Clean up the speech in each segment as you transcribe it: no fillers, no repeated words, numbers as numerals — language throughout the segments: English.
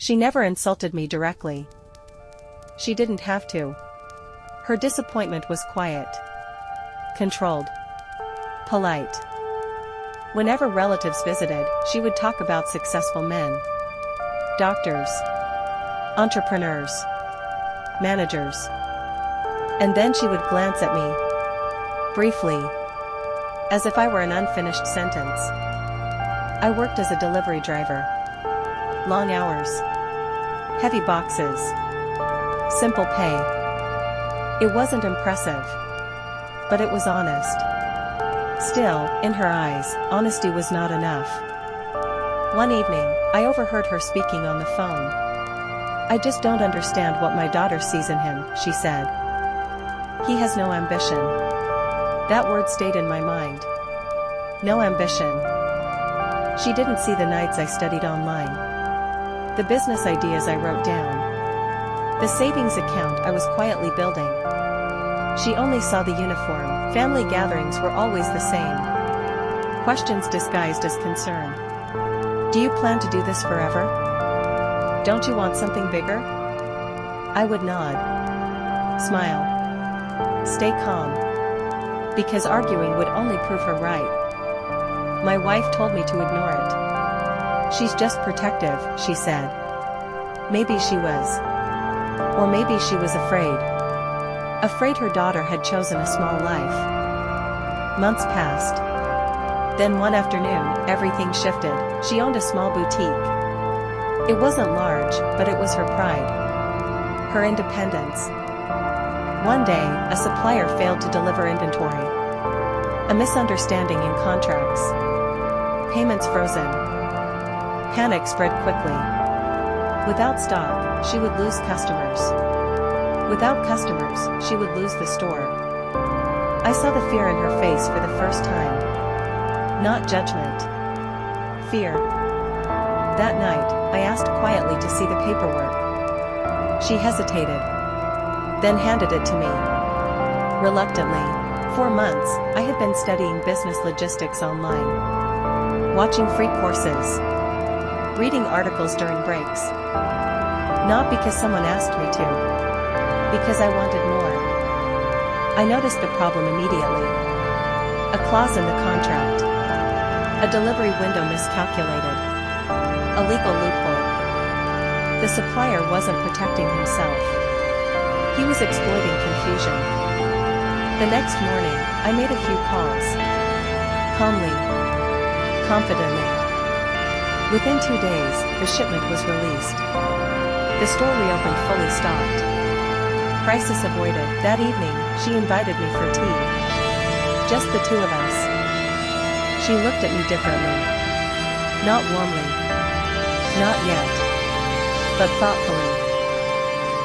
She never insulted me directly. She didn't have to. Her disappointment was quiet, controlled, polite. Whenever relatives visited, she would talk about successful men, doctors, entrepreneurs, managers. And then she would glance at me, briefly, as if I were an unfinished sentence. I worked as a delivery driver. Long hours, heavy boxes, simple pay. It wasn't impressive, but it was honest. Still, in her eyes, honesty was not enough. One evening, I overheard her speaking on the phone. "I just don't understand what my daughter sees in him," she said. "He has no ambition." That word stayed in my mind. No ambition. She didn't see the nights I studied online, the business ideas I wrote down, the savings account I was quietly building. She only saw the uniform. Family gatherings were always the same. Questions disguised as concern. "Do you plan to do this forever? Don't you want something bigger?" I would nod, smile, stay calm, because arguing would only prove her right. My wife told me to ignore it. "She's just protective," she said. Maybe she was. Or maybe she was afraid. Afraid her daughter had chosen a small life. Months passed. Then one afternoon, everything shifted. She owned a small boutique. It wasn't large, but it was her pride. Her independence. One day, a supplier failed to deliver inventory. A misunderstanding in contracts. Payments frozen. Panic spread quickly. Without stock, she would lose customers. Without customers, she would lose the store. I saw the fear in her face for the first time. Not judgment. Fear. That night, I asked quietly to see the paperwork. She hesitated, then handed it to me. Reluctantly. For months, I had been studying business logistics online, watching free courses, reading articles during breaks. Not because someone asked me to, because I wanted more. I noticed the problem immediately. A clause in the contract. A delivery window miscalculated. A legal loophole. The supplier wasn't protecting himself. He was exploiting confusion. The next morning, I made a few calls. Calmly. Confidently. Within 2 days, the shipment was released. The store reopened fully stocked. Crisis avoided. That evening, she invited me for tea. Just the two of us. She looked at me differently. Not warmly. Not yet. But thoughtfully.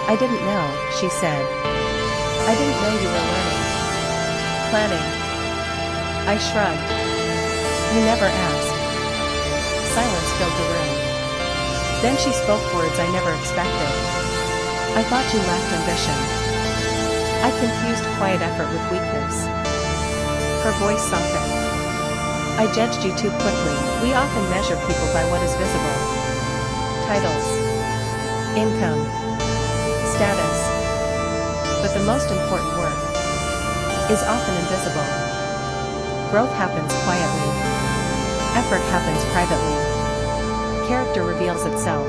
"I didn't know," she said. "I didn't know you were learning. Planning." I shrugged. "You never asked." Silence filled the room. Then she spoke words I never expected. "I thought you lacked ambition." I confused quiet effort with weakness. Her voice softened. "I judged you too quickly." We often measure people by what is visible. Titles, income, status. But the most important work is often invisible. Growth happens quietly. Effort happens privately. Character reveals itself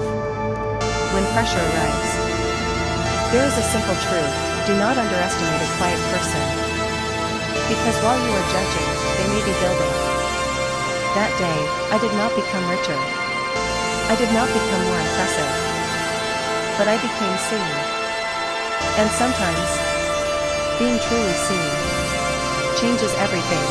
when pressure arrives. There is a simple truth: do not underestimate a quiet person. Because while you are judging, they may be building. That day, I did not become richer. I did not become more impressive. But I became seen. And sometimes, being truly seen changes everything.